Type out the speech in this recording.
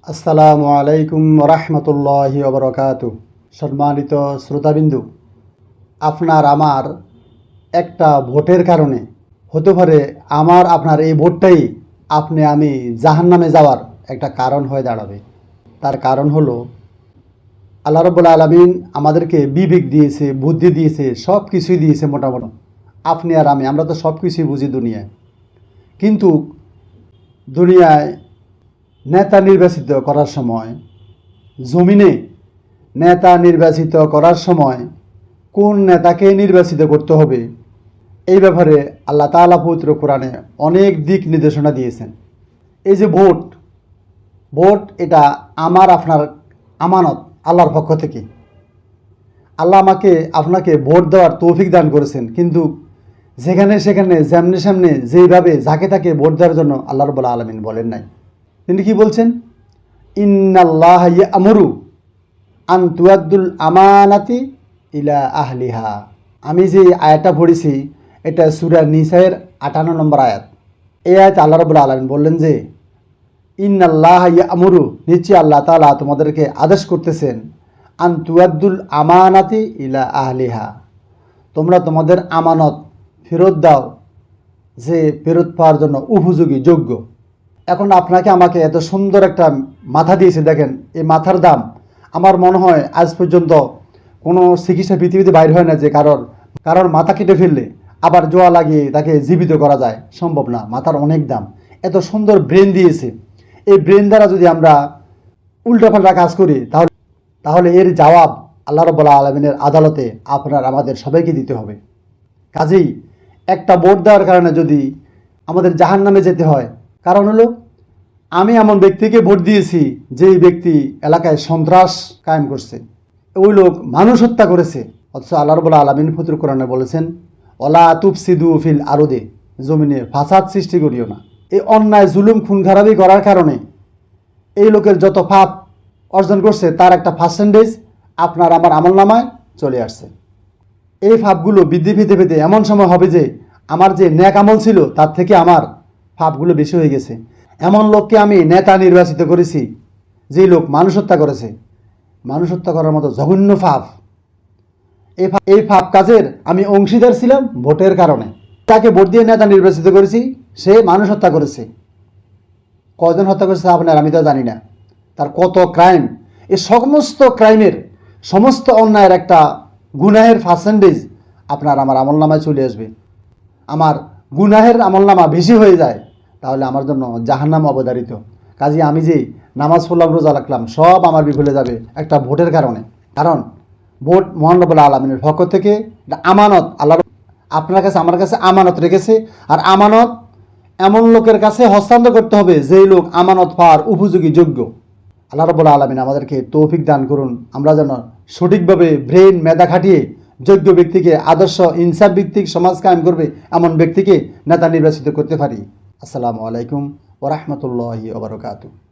আসসালামু আলাইকুম রহমতুল্লাহি ওবরাকাতু। সম্মানিত শ্রোতাবিন্দু, আপনার আমার একটা ভোটের কারণে হতে পারে আমার আপনার এই ভোটটাই আপনি আমি জাহান্নামে যাওয়ার একটা কারণ হয়ে দাঁড়াবে। তার কারণ হলো আল্লাহ রাব্বুল আলামিন আমাদেরকে বিবেক দিয়েছে, বুদ্ধি দিয়েছে, সব কিছুই দিয়েছে মোটামুটি। আপনি আর আমরা তো সব কিছুই বুঝি দুনিয়ায়, কিন্তু দুনিয়ায় নেতা নির্বাচিত করার সময়, জমিনে নেতা নির্বাচিত করার সময় কোন নেতাকে নির্বাচিত করতে হবে এই ব্যাপারে আল্লাহ তাআলা পবিত্র কোরআনে অনেক দিক নির্দেশনা দিয়েছেন। এই যে ভোট, এটা আমার আপনার আমানত আল্লাহর পক্ষ থেকে। আল্লাহ আমাকে আপনাকে ভোট দেওয়ার তৌফিক দান করেছেন, কিন্তু যেখানে সেখানে যেমনি সামনে যেইভাবে যাকে তাকে ভোট দেওয়ার জন্য আল্লাহ রাব্বুল আলামিন বলেন নাই। তিনি কি বলছেন? ইন্নাল্লাহ ইয়ামুরু আন তুআদ্দুল আমানাতি ইলা আহলিহা। আমি যে আয়াতটা পড়েছি এটা সূরা নিসায়ের 58 নম্বর আয়াত। এই আয়াতে আল্লাহ রাব্বুল আলামিন বললেন যে ইন্নাল্লাহ ইয়ামুরু, নিশ্চয়ই আল্লাহ তাআলা তোমাদেরকে আদেশ করতেছেন, আন তুআদ্দুল আমানাতি ইলা আহলিহা, তোমরা তোমাদের আমানত ফেরত দাও যে ফেরত পাওয়ার জন্য উপযোগী, যোগ্য। এখন আপনাকে আমাকে এত সুন্দর একটা মাথা দিয়েছে, দেখেন এই মাথার দাম আমার মনে হয় আজ পর্যন্ত কোনো চিকিৎসা পৃথিবীতে বাইর হয় না যে কারোর মাথা কেটে ফেললে আবার জোয়া লাগিয়ে তাকে জীবিত করা যায়, সম্ভব না। মাথার অনেক দাম। এত সুন্দর ব্রেন দিয়েছে, এই ব্রেন দ্বারা যদি আমরা উল্টাপাল্টা কাজ করি তাহলে এর জবাব আল্লাহ রাব্বুল আলামিনের আদালতে আপনার আমাদের সবাইকে দিতে হবে। কাজেই একটা ভোট দেওয়ার কারণে যদি আমাদের জাহান্নামে যেতে হয়, কারণ হলো আমি এমন ব্যক্তিকে ভোট দিয়েছি যেই ব্যক্তি এলাকায় সন্ত্রাস কায়েম করছে, ওই লোক মানুষ হত্যা করেছে। অথচ আল্লাহ রাব্বুল আলামিন পবিত্র কোরআনে বলেছেন, ওয়ালা তুফসিদু ফিল আরদে, জমিনে ফাসাদ সৃষ্টি করিও না। এই অন্যায় জুলুম খুন খারাপি করার কারণে এই লোকের যত পাপ অর্জন করছে তার একটা পার্সেন্টেজ আপনার আমার আমলনামায় চলে আসছে। এই পাপগুলো বৃদ্ধি পেতে পেতে এমন সময় হবে যে আমার যে নেক আমল ছিল তার থেকে আমার পাপগুলো বেশি হয়ে গেছে। এমন লোককে আমি নেতা নির্বাচিত করেছি যেই লোক মানুষ হত্যা করেছে। মানুষ হত্যা করার মতো জঘন্য পাপ, এই পাপ কাজের আমি অংশীদার ছিলাম ভোটের কারণে। তাকে ভোট দিয়ে নেতা নির্বাচিত করেছি, সে মানুষ হত্যা করেছে। কজন হত্যা করেছে আপনার আমি তো জানি না, তার কত ক্রাইম। এই সমস্ত ক্রাইমের, সমস্ত অন্যায়ের একটা গুনাহের পার্সেন্টেজ আপনার আমার আমলনামায় চলে আসবে। আমার গুনাহের আমলনামা বেশি হয়ে যায় তাহলে আমার জন্য জাহান্নাম অবধারিত। কাজে আমি যে নামাজ পড়লাম, রোজা রাখলাম, সব আমার বিফলে যাবে একটা ভোটের কারণে। কারণ ভোট মহান রব্বুল আলামিনের পক্ষ থেকে আমানত, আল্লাহ আপনার কাছে আমার কাছে আমানত রেখেছে। আর আমানত এমন লোকের কাছে হস্তান্তর করতে হবে যেই লোক আমানত পাওয়ার উপযোগী, যোগ্য। আল্লাহ রাব্বুল আলামিন আমাদেরকে তৌফিক দান করুন, আমরা যেন সঠিকভাবে ব্রেন মেধা খাটিয়ে যোগ্য ব্যক্তিকে, আদর্শ ইনসাফ ভিত্তিক সমাজ কায়েম করবে এমন ব্যক্তিকে নেতা নির্বাচিত করতে পারি। আসসালামু আলাইকুম ওয়া রাহমাতুল্লাহি ওয়া বারাকাতুহু।